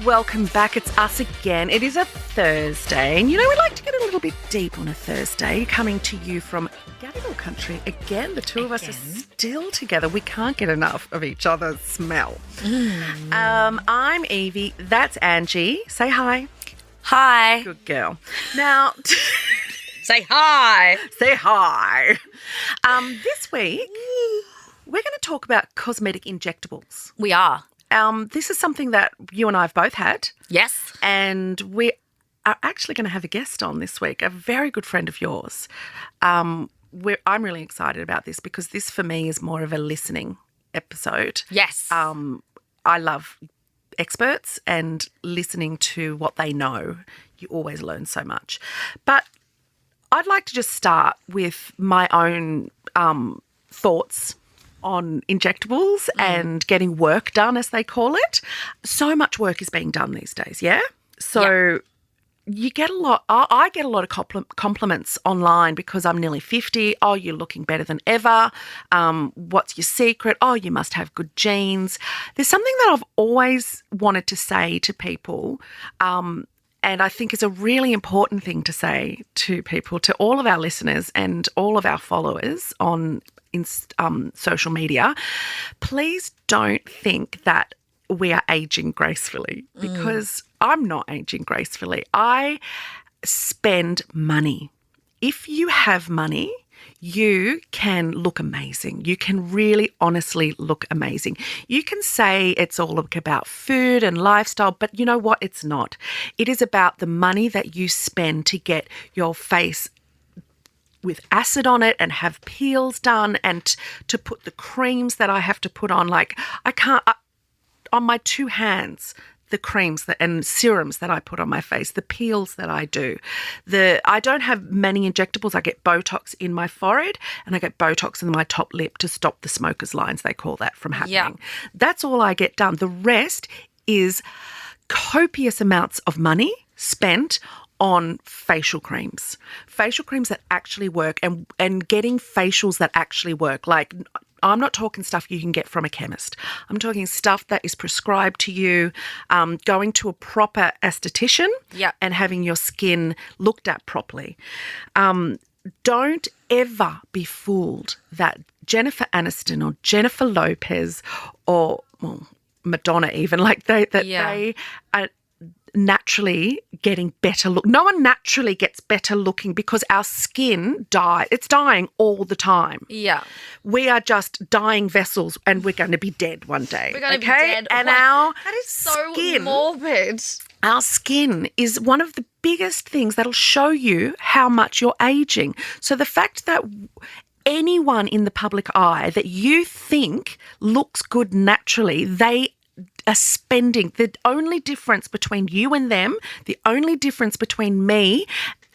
welcome back. It's us again. It is a Thursday, and we like to get a little bit deep on a Thursday, coming to you from Gadigal country. Again, the two of us are still together. We can't get enough of each other's smell. I'm Yvie. That's Angie. Say hi. Hi. Good girl. Now... Say hi. Say hi. This week, we're going to talk about cosmetic injectables. We are. This is something that you and I have both had. Yes. And we are actually going to have a guest on this week, a very good friend of yours. I'm really excited about this because this for me is more of a listening episode. Yes. I love experts and listening to what they know. You always learn so much. But I'd like to just start with my own thoughts on injectables and getting work done, as they call it. So much work is being done these days, yeah? So you get a lot, I get a lot of compliments online because I'm nearly 50. Oh, you're looking better than ever. What's your secret? Oh, you must have good genes. There's something that I've always wanted to say to people, and I think it's a really important thing to say to people, to all of our listeners and all of our followers on social media. Please don't think that we are aging gracefully, because I'm not aging gracefully. I spend money. If you have money, you can look amazing. You can really honestly look amazing. You can say it's all about food and lifestyle, but you know what? It's not. It is about the money that you spend to get your face with acid on it and have peels done, and to put the creams that I have to put on. Like, I can't, on my two hands, the creams and serums that I put on my face, the peels that I do. I don't have many injectables. I get Botox in my forehead and I get Botox in my top lip to stop the smoker's lines, they call that, from happening. Yeah. That's all I get done. The rest is copious amounts of money spent on facial creams that actually work, and getting facials that actually work. Like, I'm not talking stuff you can get from a chemist. I'm talking stuff that is prescribed to you, going to a proper esthetician and having your skin looked at properly. Don't ever be fooled that Jennifer Aniston or Jennifer Lopez or Madonna even, they are naturally getting better look. No one naturally gets better looking because our skin it's dying all the time. Yeah. We are just dying vessels, and we're going to be dead one day. We're going to be dead. And that is so morbid. Our skin is one of the biggest things that'll show you how much you're aging. So the fact that anyone in the public eye that you think looks good naturally, they are spending. The only difference between you and them, the only difference between me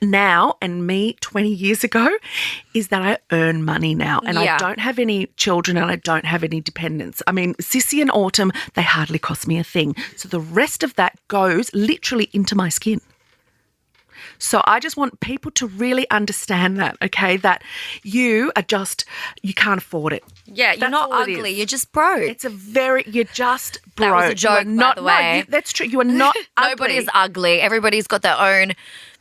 now and me 20 years ago, is that I earn money now, and I don't have any children and I don't have any dependents. I mean, Sissy and Autumn, they hardly cost me a thing. So the rest of that goes literally into my skin. So I just want people to really understand that, okay, that you can't afford it. Yeah, you're not ugly. You're just broke. You're just broke. That was a joke, by the way. No, that's true. You are not ugly. Nobody is ugly. Everybody's got their own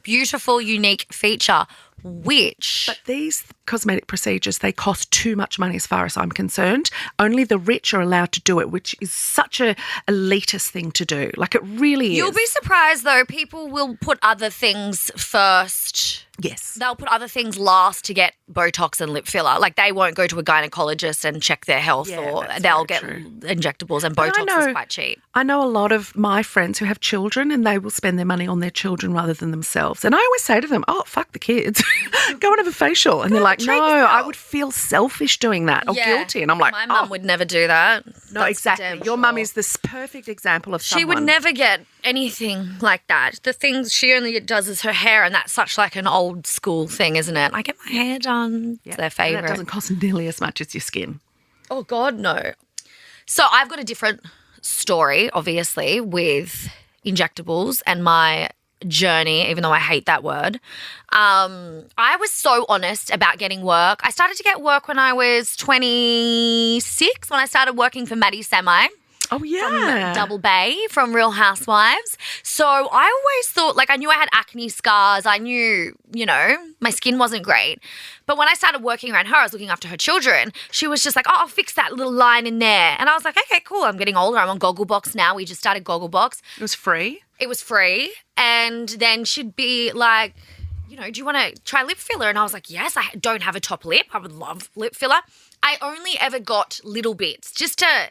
beautiful, unique feature, But these cosmetic procedures, they cost too much money as far as I'm concerned. Only the rich are allowed to do it, which is such a elitist thing to do. Like, it really is. You'll be surprised, though. People will put other things first. Yes. They'll put other things last to get Botox and lip filler. Like, they won't go to a gynecologist and check their health, or they'll get injectables, and Botox is quite cheap. I know a lot of my friends who have children, and they will spend their money on their children rather than themselves. And I always say to them, oh, fuck the kids. Go and have a facial. And they're like, no, I would feel selfish doing that or guilty. And I'm like, my mum would never do that. No, exactly. Your mum is this perfect example of someone. She would never get anything like that. The things she only does is her hair, and that's such like an old school thing, isn't it? I get my hair done. It's their favourite. And it doesn't cost nearly as much as your skin. Oh, God, no. So I've got a different story, obviously, with injectables and my journey, even though I hate that word. I was so honest about getting work. I started to get work when I was 26, when I started working for Maddie Semi. Oh, yeah. From Double Bay, from Real Housewives. So I always thought, like, I knew I had acne scars. I knew, my skin wasn't great. But when I started working around her, I was looking after her children. She was just like, oh, I'll fix that little line in there. And I was like, okay, cool. I'm getting older. I'm on Gogglebox now. We just started Gogglebox. It was free? It was free. And then she'd be like, do you want to try lip filler? And I was like, yes, I don't have a top lip. I would love lip filler. I only ever got little bits just to,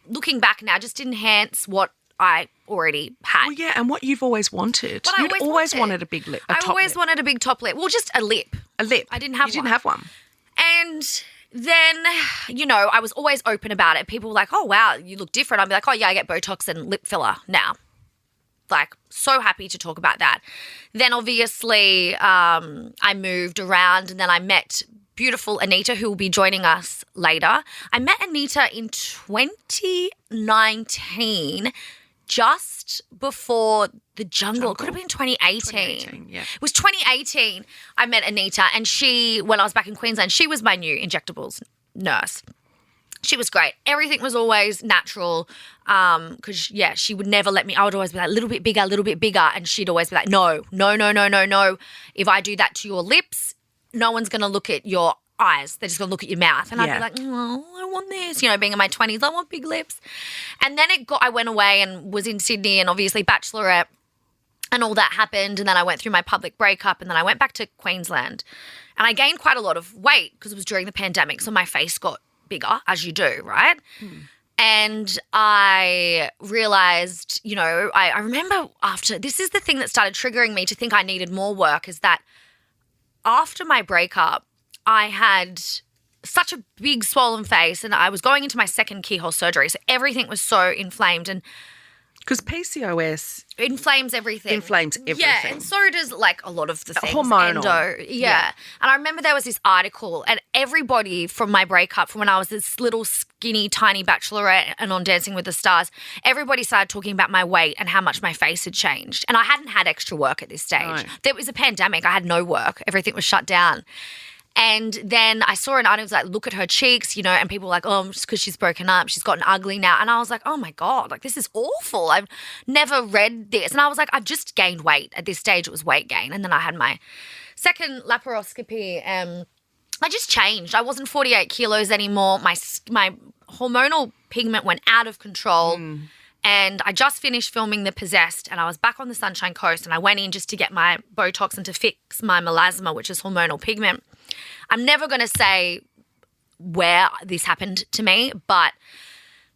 looking back now, just enhance what I already had. Well, yeah, and what you've always wanted. What I You'd always wanted a big lip, I always wanted a big top lip. Well, just a lip. A lip. I didn't have one. You didn't have one. And then, I was always open about it. People were like, oh, wow, you look different. I'd be like, oh, yeah, I get Botox and lip filler now. Like, so happy to talk about that. Then, obviously, I moved around and then I met beautiful Anita, who will be joining us later. I met Anita in 2019, just before the jungle. It could have been 2018. 2018, yeah. It was 2018 I met Anita, and she, when I was back in Queensland, she was my new injectables nurse. She was great. Everything was always natural because, she would never let me. I would always be like, a little bit bigger, and she'd always be like, no. If I do that to your lips, no one's going to look at your eyes. They're just going to look at your mouth. And I'd be like, oh, I want this. Being in my 20s, I want big lips. And then I went away and was in Sydney, and obviously Bachelorette and all that happened. And then I went through my public breakup, and then I went back to Queensland. And I gained quite a lot of weight because it was during the pandemic. So my face got bigger, as you do, right? And I realized, I remember this is the thing that started triggering me to think I needed more work, is that after my breakup, I had such a big swollen face and I was going into my second keyhole surgery. So everything was so inflamed, and because PCOS inflames everything. Yeah, and so does like a lot of the things. Hormonal. Yeah. And I remember there was this article, and everybody from my breakup, from when I was this little skinny tiny bachelorette and on Dancing with the Stars, everybody started talking about my weight and how much my face had changed. And I hadn't had extra work at this stage. No. There was a pandemic. I had no work. Everything was shut down. And then I saw an article like, look at her cheeks, and people were like, oh, just because she's broken up, she's gotten ugly now. And I was like, oh my God, like this is awful. I've never read this. And I was like, I've just gained weight. At this stage, it was weight gain. And then I had my second laparoscopy and I just changed. I wasn't 48 kilos anymore. My hormonal pigment went out of control. And I just finished filming The Possessed, and I was back on the Sunshine Coast, and I went in just to get my Botox and to fix my melasma, which is hormonal pigment. I'm never going to say where this happened to me, but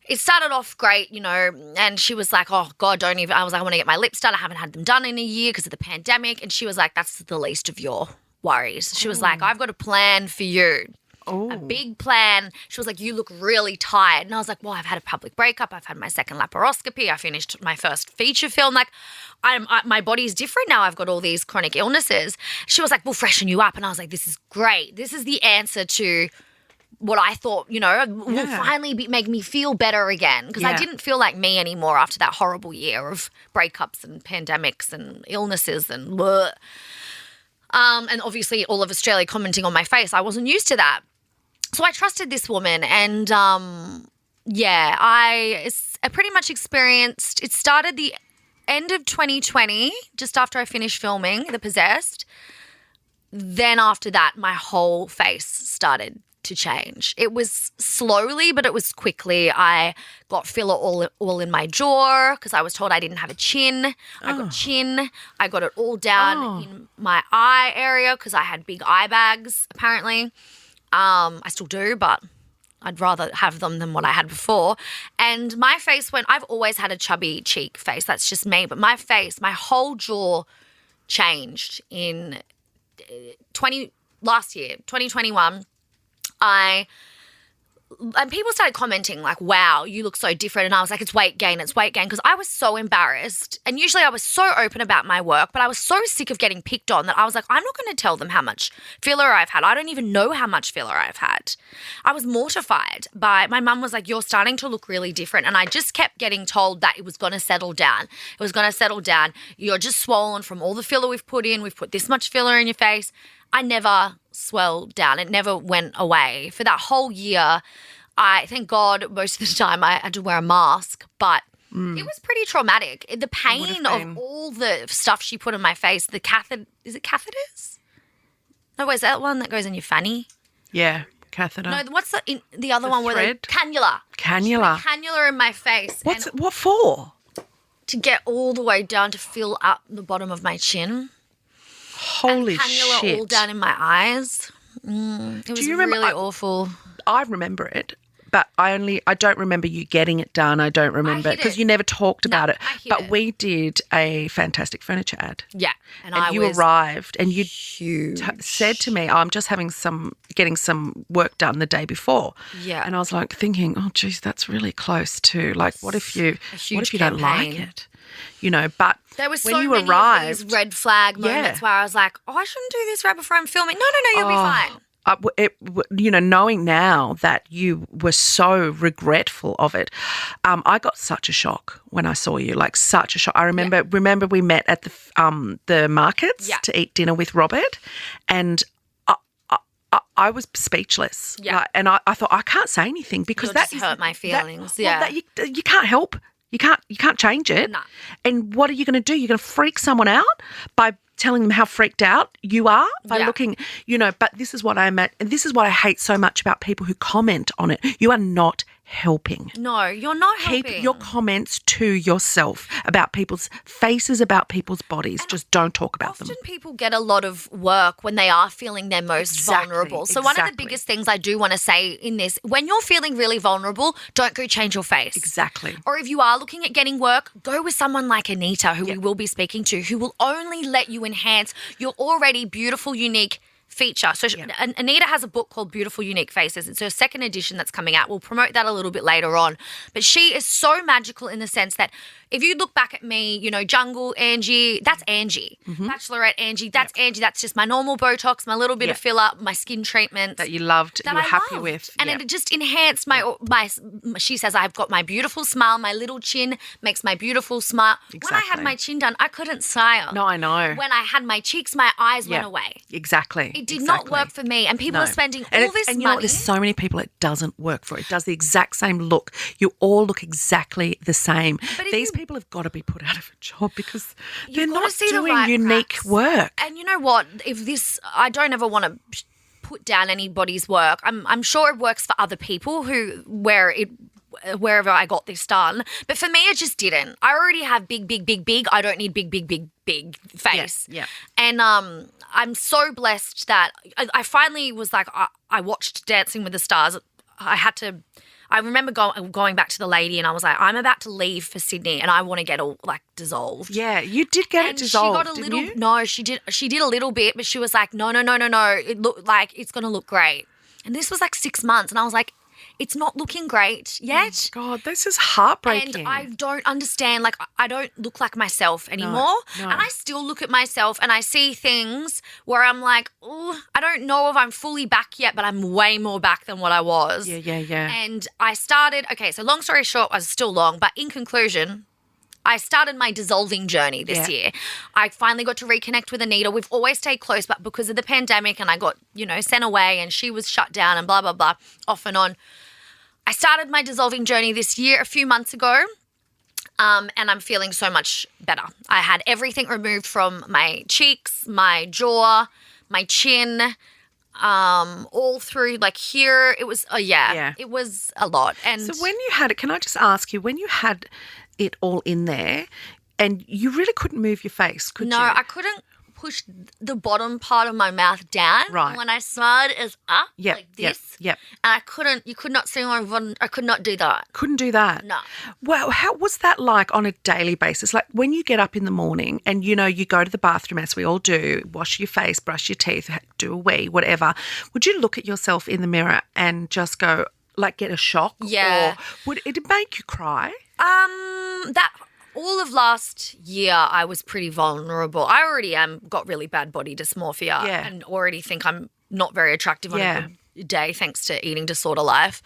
it started off great, and she was like, oh, God, don't even – I was like, I want to get my lips done. I haven't had them done in a year because of the pandemic. And she was like, that's the least of your worries. She was like, I've got a plan for you. A big plan. She was like, you look really tired. And I was like, well, I've had a public breakup. I've had my second laparoscopy. I finished my first feature film. Like, my body's different now. I've got all these chronic illnesses. She was like, we'll freshen you up. And I was like, this is great. This is the answer to what I thought, will finally make me feel better again. Because I didn't feel like me anymore after that horrible year of breakups and pandemics and illnesses and bleh. And obviously all of Australia commenting on my face. I wasn't used to that. So I trusted this woman, and I pretty much experienced – it started the end of 2020, just after I finished filming The Possessed. Then after that, my whole face started to change. It was slowly, but it was quickly. I got filler all in my jaw because I was told I didn't have a chin. I got chin. I got it all down in my eye area because I had big eye bags apparently. I still do, but I'd rather have them than what I had before. And my face I've always had a chubby cheek face. That's just me. But my face, my whole jaw changed in last year, 2021. And people started commenting like, wow, you look so different. And I was like, it's weight gain. Because I was so embarrassed. And usually I was so open about my work, but I was so sick of getting picked on that I was like, I'm not going to tell them how much filler I've had. I don't even know how much filler I've had. I was mortified by, my mum was like, you're starting to look really different. And I just kept getting told that it was going to settle down. You're just swollen from all the filler we've put in. We've put this much filler in your face. I never swelled down. It never went away. For that whole year, thank God most of the time I had to wear a mask, but it was pretty traumatic. The pain of all the stuff she put in my face, the catheter, is it catheters? No, is that one that goes in your fanny? Yeah, catheter. No, what's the other one? thread? Where cannula. Cannula. Cannula in my face. What for? To get all the way down to fill up the bottom of my chin. Holy and cannula shit. all down in my eyes. It was really awful. I remember it, but I don't remember you getting it done. I don't remember because you never talked about it. But we did a fantastic furniture ad. Yeah. And you arrived and you huge. Said to me, I'm just getting some work done the day before. Yeah. And I was like thinking, oh, geez, that's really close to like, what if you don't like it? You know, but there was when so you many arrived, of these red flag moments where I was like, oh, I shouldn't do this right before I'm filming. No, you'll be fine. Knowing now that you were so regretful of it, I got such a shock when I saw you, like such a shock. I remember we met at the markets to eat dinner with Robert, and I was speechless. Yeah. And I thought I can't say anything because that just hurt my feelings. You can't help. You can't change it. No. And what are you going to do? You're going to freak someone out by telling them how freaked out you are by looking, but this is what I'm at. And this is what I hate so much about people who comment on it. You are not helping. No, you're not helping. Keep your comments to yourself about people's faces, about people's bodies. Just don't talk about them. Often people get a lot of work when they are feeling their most vulnerable. So one of the biggest things I do want to say in this, when you're feeling really vulnerable, don't go change your face. Exactly. Or if you are looking at getting work, go with someone like Anita, who we will be speaking to, who will only let you enhance your already beautiful, unique feature. So Anita has a book called Beautiful Unique Faces. It's her second edition that's coming out. We'll promote that a little bit later on. But she is so magical in the sense that if you look back at me, Jungle Angie, that's Angie. Bachelorette Angie, that's Angie. That's just my normal Botox, my little bit of filler, my skin treatment. That you loved, you were happy with. And it just enhanced my, she says, I've got my beautiful smile, my little chin makes my beautiful smile. Exactly. When I had my chin done, I couldn't smile. No, I know. When I had my cheeks, my eyes went away. Exactly. It did not work for me. And people are spending all this money. And you know what? There's so many people it doesn't work for. It does the exact same look. You all look exactly the same. These people have got to be put out of a job because they're not doing unique work. And you know what? I don't ever want to put down anybody's work. I'm sure it works for other people wherever I got this done. But for me, it just didn't. I already have big. I don't need big face. Yeah. And I'm so blessed that I finally was like, I watched Dancing with the Stars. I remember going back to the lady and I was like, I'm about to leave for Sydney and I want to get all like dissolved. Yeah, you did get it dissolved, didn't you? No, she did a little bit, but she was like, no. It looked like it's going to look great. And this was like 6 months and I was like, it's not looking great yet. Oh God, this is heartbreaking. And I don't understand. Like, I don't look like myself anymore. No. And I still look at myself and I see things where I'm like, oh, I don't know if I'm fully back yet, but I'm way more back than what I was. Yeah. And I started, so long story short, I was still long, but in conclusion, I started my dissolving journey this year. I finally got to reconnect with Anita. We've always stayed close, but because of the pandemic and I got, sent away and she was shut down and blah, blah, blah, off and on. I started my dissolving journey this year, a few months ago, and I'm feeling so much better. I had everything removed from my cheeks, my jaw, my chin, all through like here. It was, it was a lot. And so when you had it, can I just ask you, when you had it all in there and you really couldn't move your face, could you? No, I couldn't push the bottom part of my mouth down. Right. When I smiled, it was up like this. Yep. And you could not see my bottom. I could not do that. Couldn't do that? No. Well, how was that like on a daily basis? Like when you get up in the morning and, you go to the bathroom, as we all do, wash your face, brush your teeth, do a wee, whatever. Would you look at yourself in the mirror and just go, like, get a shock? Yeah. Or would it make you cry? All of last year, I was pretty vulnerable. I already got really bad body dysmorphia and already think I'm not very attractive on a good day thanks to eating disorder life.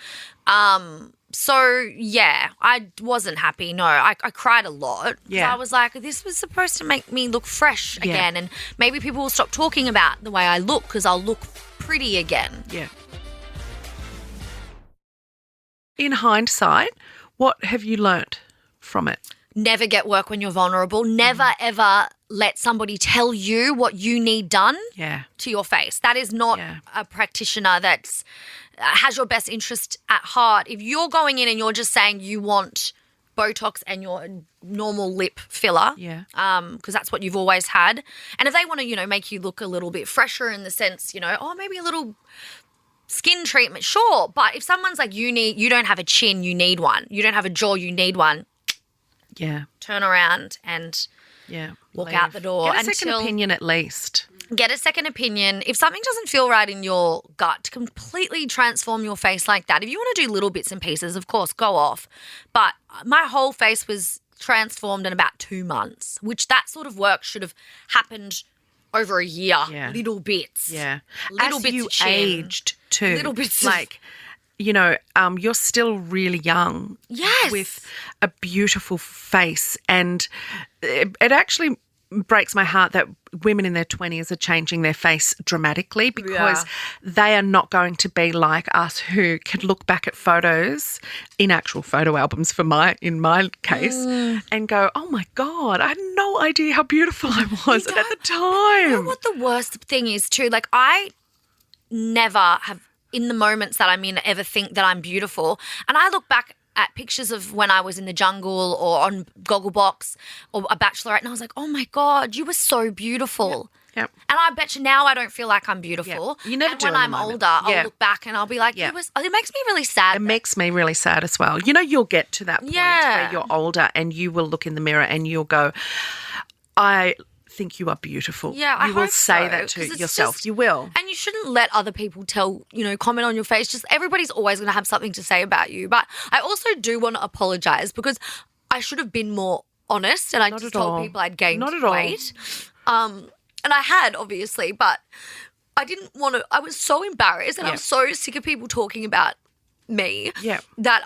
So, I wasn't happy. No, I cried a lot. Yeah. I was like, this was supposed to make me look fresh again and maybe people will stop talking about the way I look because I'll look pretty again. Yeah. In hindsight, what have you learnt from it? Never get work when you're vulnerable. Never, ever let somebody tell you what you need done to your face. That is not a practitioner that's has your best interest at heart. If you're going in and you're just saying you want Botox and your normal lip filler, because that's what you've always had, and if they want to, make you look a little bit fresher in the sense, maybe a little skin treatment, sure. But if someone's like, you don't have a chin, you need one. You don't have a jaw, you need one. Yeah. Turn around and walk out the door. Get a second opinion at least. Get a second opinion. If something doesn't feel right in your gut, to completely transform your face like that. If you want to do little bits and pieces, of course, go off. But my whole face was transformed in about 2 months, which that sort of work should have happened over a year. Yeah. Little bits. Yeah. Little As bits you of chin. aged too. Little bits like, you're still really young. Yes. With a beautiful face. And it actually breaks my heart that women in their 20s are changing their face dramatically because they are not going to be like us who can look back at photos in actual photo albums in my case and go, oh my God, I had no idea how beautiful I was at the time. You know what the worst thing is too? Like I never have in the moments that I'm in ever think that I'm beautiful. And I look back at pictures of when I was in the jungle or on Gogglebox or a Bachelorette and I was like, oh my God, you were so beautiful. Yep. And I bet you now I don't feel like I'm beautiful. Yep. You never and do when in the I'm moment. older, I'll look back and I'll be like, it makes me really sad. It makes me really sad as well. You'll get to that point where you're older and you will look in the mirror and you'll go, I think you are beautiful. Yeah, you will say that to yourself. You will. And you shouldn't let other people comment on your face. Just everybody's always going to have something to say about you. But I also do want to apologise because I should have been more honest and I just told people I'd gained weight. And I had, obviously, but I didn't want to. I was so embarrassed and I was so sick of people talking about me that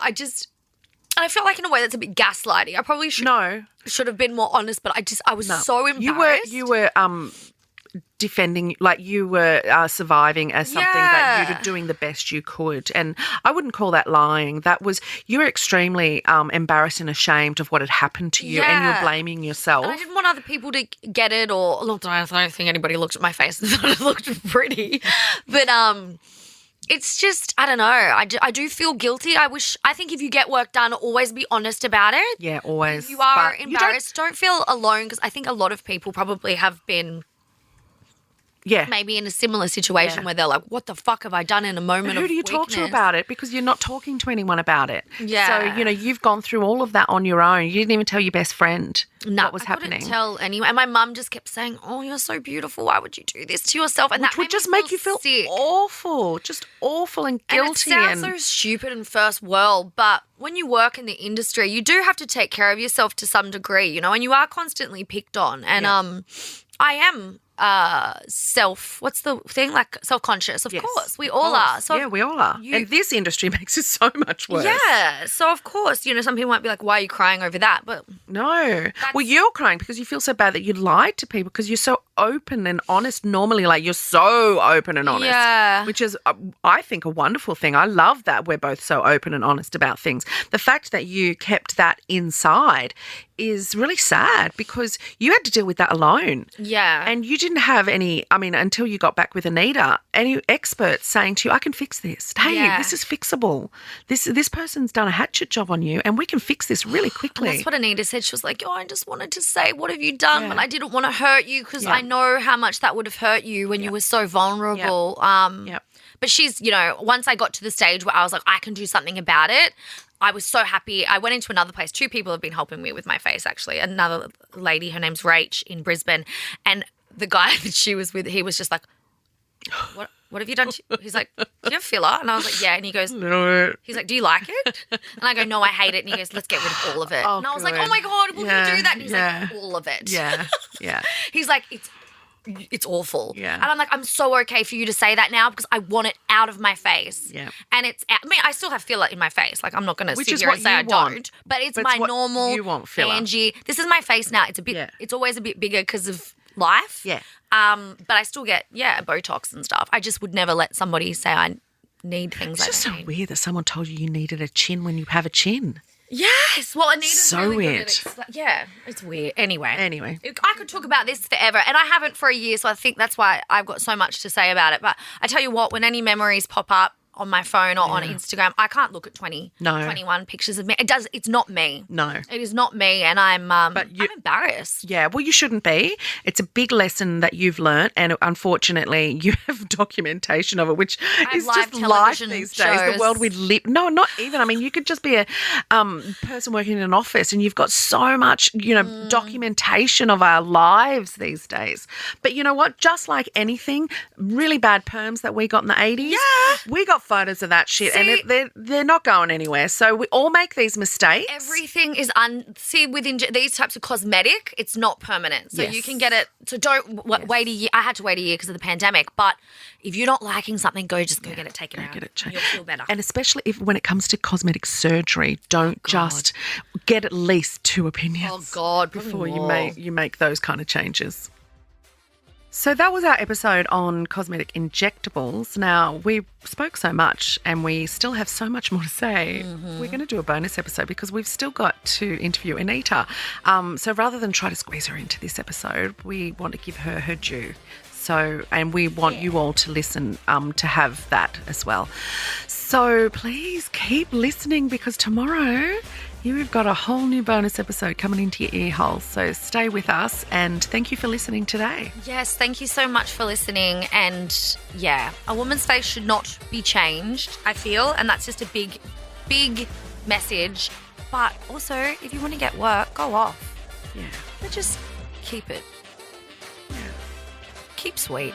and I felt like in a way that's a bit gaslighting. I probably should have been more honest, but I was so embarrassed. You were defending, like you were surviving as something that you were doing the best you could. And I wouldn't call that lying. You were extremely embarrassed and ashamed of what had happened to you and you're blaming yourself. And I didn't want other people to get it I don't think anybody looked at my face and thought it looked pretty. But it's just, I don't know. I do feel guilty. I think if you get work done, always be honest about it. Yeah, always. If you are embarrassed, don't feel alone because I think a lot of people probably have been maybe in a similar situation where they're like, what the fuck have I done in a moment of who do you talk to weakness? about it? Because you're not talking to anyone about it. Yeah. So, you've gone through all of that on your own. You didn't even tell your best friend what was happening. I couldn't tell anyone. And my mum just kept saying, oh, you're so beautiful. Why would you do this to yourself? And Which that would just make you feel sick. awful, just awful and guilty. And it sounds so stupid and first world, but when you work in the industry, you do have to take care of yourself to some degree, and you are constantly picked on. And I am what's the thing? Like self-conscious. Of course. We all are. So we all are. And this industry makes it so much worse. Yeah. So of course, some people might be like, why are you crying over that? But no. Well, you're crying because you feel so bad that you lied to people because you're so open and honest normally. Like you're so open and honest. Yeah. Which is, I think, a wonderful thing. I love that we're both so open and honest about things. The fact that you kept that inside is really sad because you had to deal with that alone. Yeah. And you didn't have until you got back with Anita, any experts saying to you, I can fix this. Hey, this is fixable. This person's done a hatchet job on you and we can fix this really quickly. And that's what Anita said. She was like, I just wanted to say, what have you done? But I didn't want to hurt you because I know how much that would have hurt you when you were so vulnerable. But she's, once I got to the stage where I was like, I can do something about it, I was so happy. I went into another place. 2 people have been helping me with my face, actually. Another lady, her name's Rachael in Brisbane. And the guy that she was with, he was just like, what have you done? He's like, do you have filler? And I was like, yeah. And he goes, he's like, do you like it? And I go, no, I hate it. And he goes, let's get rid of all of it. And I was like, oh my God, will you do that? And he's like, all of it. Yeah, yeah. He's like, it's awful. Yeah. And I'm like, I'm so okay for you to say that now because I want it out of my face. Yeah. And I still have filler in my face. Like, I'm not going to sit here what and say I you want. don't. But it's my normal you want filler. Angie. This is my face now. It's a bit, it's always a bit bigger because of life. Yeah. But I still get, Botox and stuff. I just would never let somebody say I need things It's just so don't need. weird that someone told you needed a chin when you have a chin. Yes. Well, Anita's So really weird. good at yeah, it's weird. Anyway. I could talk about this forever, and I haven't for a year, so I think that's why I've got so much to say about it. But I tell you what, when any memories pop up on my phone or on Instagram, I can't look at 21 pictures of me. It's not me. No. It is not me, and I'm embarrassed. Yeah, well, you shouldn't be. It's a big lesson that you've learnt, and unfortunately, you have documentation of it, which is just life these days. The world we live. No, not even. I mean, you could just be a person working in an office, and you've got so much, documentation of our lives these days. But you know what? Just like anything, really bad perms that we got in the 80s, we got photos of that shit, and they're not going anywhere. So we all make these mistakes. Everything is with these types of cosmetic, it's not permanent. So you can get it. So don't wait a year. I had to wait a year because of the pandemic. But if you're not liking something, go get it taken out. Get it checked. You'll feel better. And especially when it comes to cosmetic surgery, don't just get at least 2 opinions. Oh God! Before you make those kind of changes. So that was our episode on cosmetic injectables. Now, we spoke so much and we still have so much more to say. Mm-hmm. We're going to do a bonus episode because we've still got to interview Anita. So rather than try to squeeze her into this episode, we want to give her due. So, and we want you all to listen to have that as well. So please keep listening because tomorrow you've got a whole new bonus episode coming into your ear hole. So stay with us and thank you for listening today. Yes, thank you so much for listening. And yeah, a woman's face should not be changed, I feel. And that's just a big, big message. But also, if you want to get work, go off. Yeah. But just keep it. Yeah. Keep sweet.